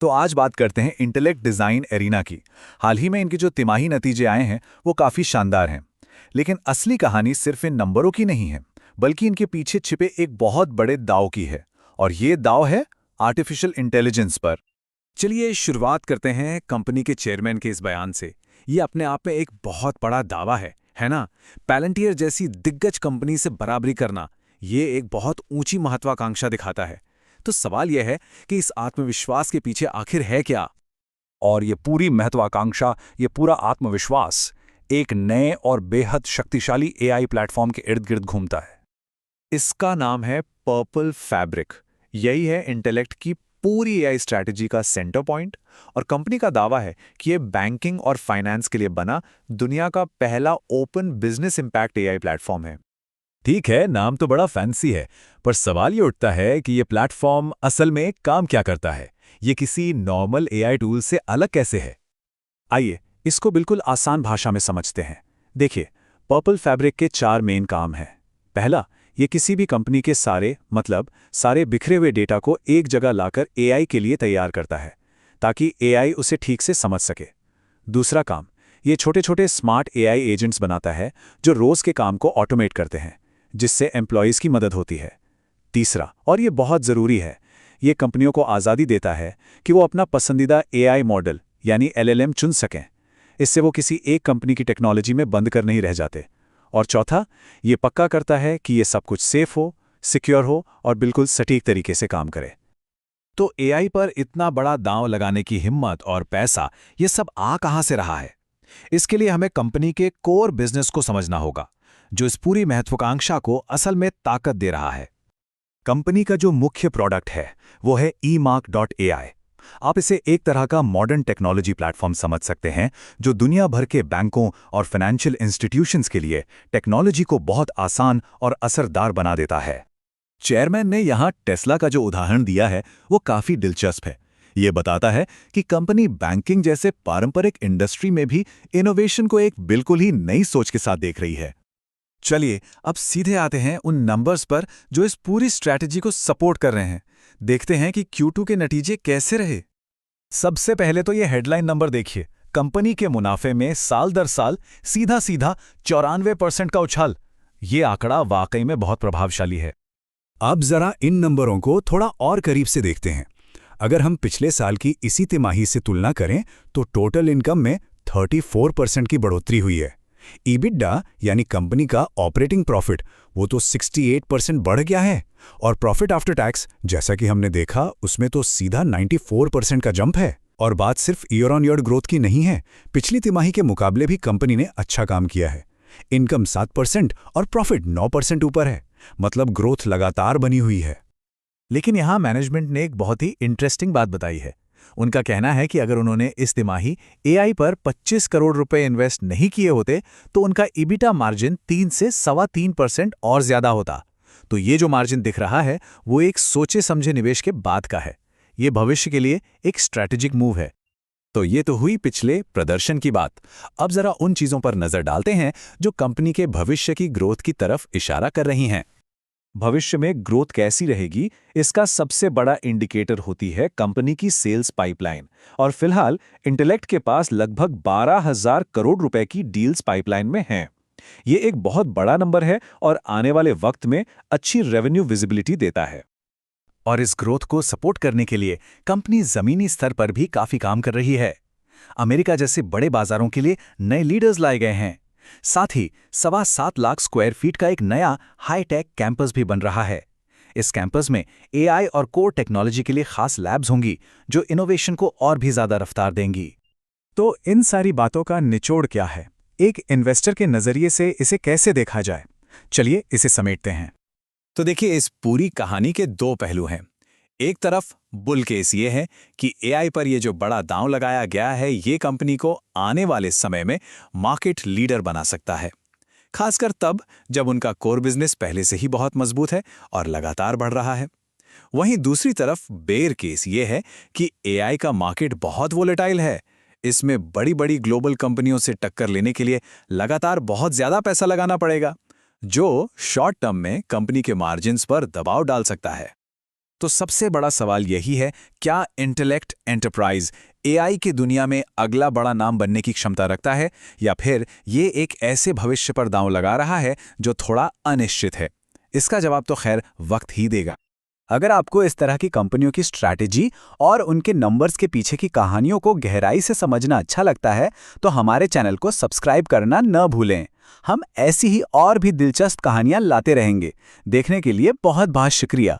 तो आज बात करते हैं इंटेलेक्ट डिज़ाइन एरिना की। हाल ही में इनके जो तिमाही नतीजे आए हैं वो काफ़ी शानदार हैं। लेकिन असली कहानी सिर्फ इन नंबरों की नहीं है, बल्कि इनके पीछे छिपे एक बहुत बड़े दाव की है। और ये दाव है आर्टिफिशियल इंटेलिजेंस पर। चलिए शुरुआत करते हैं कंपनी के चेयरमैन के इस बयान से। ये अपने आप में एक बहुत बड़ा दावा है ना? पैलंटियर जैसी दिग्गज कंपनी से बराबरी करना, ये एक बहुत ऊंची महत्वाकांक्षा दिखाता है। तो सवाल यह है कि इस आत्मविश्वास के पीछे आखिर है क्या? और ये पूरी महत्वाकांक्षा, ये पूरा आत्मविश्वास एक नए और बेहद शक्तिशाली एआई प्लेटफॉर्म के इर्द गिर्द घूमता है। इसका नाम है पर्पल फैब्रिक। यही है इंटेलेक्ट की पूरी एआई स्ट्रैटेजी का सेंटर पॉइंट। और कंपनी का दावा है कि ये बैंकिंग और फाइनेंस के लिए बना दुनिया का पहला open business impact AI platform है। ठीक है, नाम तो बड़ा फैंसी है, पर सवाल ये उठता है कि ये प्लेटफॉर्म असल में काम क्या करता है। ये किसी नॉर्मल एआई टूल से अलग कैसे है? आइए इसको बिल्कुल आसान भाषा में समझते हैं। देखिए, पर्पल फैब्रिक के 4 मेन काम हैं। पहला, ये किसी भी कंपनी के सारे बिखरे हुए डेटा को एक जगह लाकर एआई के लिए तैयार करता है, ताकि एआई उसे ठीक से समझ सके। दूसरा काम, ये छोटे छोटे स्मार्ट एआई एजेंट्स बनाता है जो रोज के काम को ऑटोमेट करते हैं, जिससे एम्प्लॉयज़ की मदद होती है। तीसरा, और ये बहुत ज़रूरी है, ये कंपनियों को आज़ादी देता है कि वो अपना पसंदीदा एआई मॉडल यानी एलएलएम चुन सकें। इससे वो किसी एक कंपनी की टेक्नोलॉजी में बंद कर नहीं रह जाते। और चौथा, ये पक्का करता है कि ये सब कुछ सेफ हो, सिक्योर हो और बिल्कुल सटीक तरीके से काम करे। तो एआई पर इतना बड़ा दांव लगाने की हिम्मत और पैसा, ये सब आ कहां से रहा है? इसके लिए हमें कंपनी के कोर बिजनेस को समझना होगा, जो इस पूरी महत्वाकांक्षा को असल में ताकत दे रहा है। कंपनी का जो मुख्य प्रोडक्ट है वो है emark.ai। आप इसे एक तरह का मॉडर्न टेक्नोलॉजी प्लेटफॉर्म समझ सकते हैं, जो दुनिया भर के बैंकों और फाइनेंशियल इंस्टीट्यूशंस के लिए टेक्नोलॉजी को बहुत आसान और असरदार बना देता है। चेयरमैन ने यहाँ टेस्ला का जो उदाहरण दिया है वो काफी दिलचस्प है। ये बताता है कि कंपनी बैंकिंग जैसे पारंपरिक इंडस्ट्री में भी इनोवेशन को एक बिल्कुल ही नई सोच के साथ देख रही है। चलिए अब सीधे आते हैं उन नंबर्स पर जो इस पूरी स्ट्रैटेजी को सपोर्ट कर रहे हैं। देखते हैं कि Q2 के नतीजे कैसे रहे। सबसे पहले तो ये हेडलाइन नंबर देखिए। कंपनी के मुनाफे में साल दर साल सीधा सीधा 94% का उछाल। ये आंकड़ा वाकई में बहुत प्रभावशाली है। अब जरा इन नंबरों को थोड़ा और करीब से देखते हैं। अगर हम पिछले साल की इसी तिमाही से तुलना करें तो टोटल इनकम में 34% की बढ़ोतरी हुई है। EBITDA यानी कंपनी का ऑपरेटिंग प्रॉफिट, वो तो 68% बढ़ गया है। और प्रॉफिट आफ्टर टैक्स, जैसा कि हमने देखा, उसमें तो सीधा 94% का जंप है। और बात सिर्फ ईयर ऑन ईयर ग्रोथ की नहीं है, पिछली तिमाही के मुकाबले भी कंपनी ने अच्छा काम किया है। इनकम 7% और प्रॉफिट 9% ऊपर है, मतलब ग्रोथ लगातार बनी हुई है। लेकिन यहाँ मैनेजमेंट ने एक बहुत ही इंटरेस्टिंग बात बताई है। उनका कहना है कि अगर उन्होंने इस तिमाही एआई पर 25 करोड़ रुपए इन्वेस्ट नहीं किए होते तो उनका EBITDA मार्जिन 3 से 3.25% और ज्यादा होता। तो ये जो मार्जिन दिख रहा है वो एक सोचे समझे निवेश के बाद का है। ये भविष्य के लिए एक स्ट्रैटेजिक मूव है। तो ये तो हुई पिछले प्रदर्शन की बात। अब जरा उन चीजों पर नजर डालते हैं जो कंपनी के भविष्य की ग्रोथ की तरफ इशारा कर रही हैं। भविष्य में ग्रोथ कैसी रहेगी, इसका सबसे बड़ा इंडिकेटर होती है कंपनी की सेल्स पाइपलाइन। और फिलहाल इंटेलेक्ट के पास लगभग 12,000 करोड़ रुपए की डील्स पाइपलाइन में हैं। ये एक बहुत बड़ा नंबर है और आने वाले वक्त में अच्छी रेवेन्यू विजिबिलिटी देता है। और इस ग्रोथ को सपोर्ट करने के लिए कंपनी जमीनी स्तर पर भी काफी काम कर रही है। अमेरिका जैसे बड़े बाजारों के लिए नए लीडर्स लाए गए हैं। साथ ही 7.25 लाख स्क्वायर फीट का एक नया हाईटेक कैंपस भी बन रहा है। इस कैंपस में एआई और कोर टेक्नोलॉजी के लिए खास लैब्स होंगी, जो इनोवेशन को और भी ज्यादा रफ्तार देंगी। तो इन सारी बातों का निचोड़ क्या है? एक इन्वेस्टर के नजरिए से इसे कैसे देखा जाए? चलिए इसे समेटते हैं। तो देखिए, इस पूरी कहानी के 2 पहलू हैं। एक तरफ बुल केस ये है कि एआई पर ये जो बड़ा दांव लगाया गया है, ये कंपनी को आने वाले समय में मार्केट लीडर बना सकता है, खासकर तब जब उनका कोर बिजनेस पहले से ही बहुत मजबूत है और लगातार बढ़ रहा है। वहीं दूसरी तरफ बेयर केस ये है कि एआई का मार्केट बहुत वोलेटाइल है। इसमें बड़ी बड़ी ग्लोबल कंपनियों से टक्कर लेने के लिए लगातार बहुत ज्यादा पैसा लगाना पड़ेगा, जो शॉर्ट टर्म में कंपनी के मार्जिन्स पर दबाव डाल सकता है। तो सबसे बड़ा सवाल यही है, क्या इंटेलेक्ट एंटरप्राइज एआई की दुनिया में अगला बड़ा नाम बनने की क्षमता रखता है, या फिर ये एक ऐसे भविष्य पर दांव लगा रहा है जो थोड़ा अनिश्चित है? इसका जवाब तो खैर वक्त ही देगा। अगर आपको इस तरह की कंपनियों की स्ट्रैटेजी और उनके नंबर्स के पीछे की कहानियों को गहराई से समझना अच्छा लगता है, तो हमारे चैनल को सब्सक्राइब करना न भूलें। हम ऐसी ही और भी दिलचस्प कहानियां लाते रहेंगे। देखने के लिए बहुत बहुत शुक्रिया।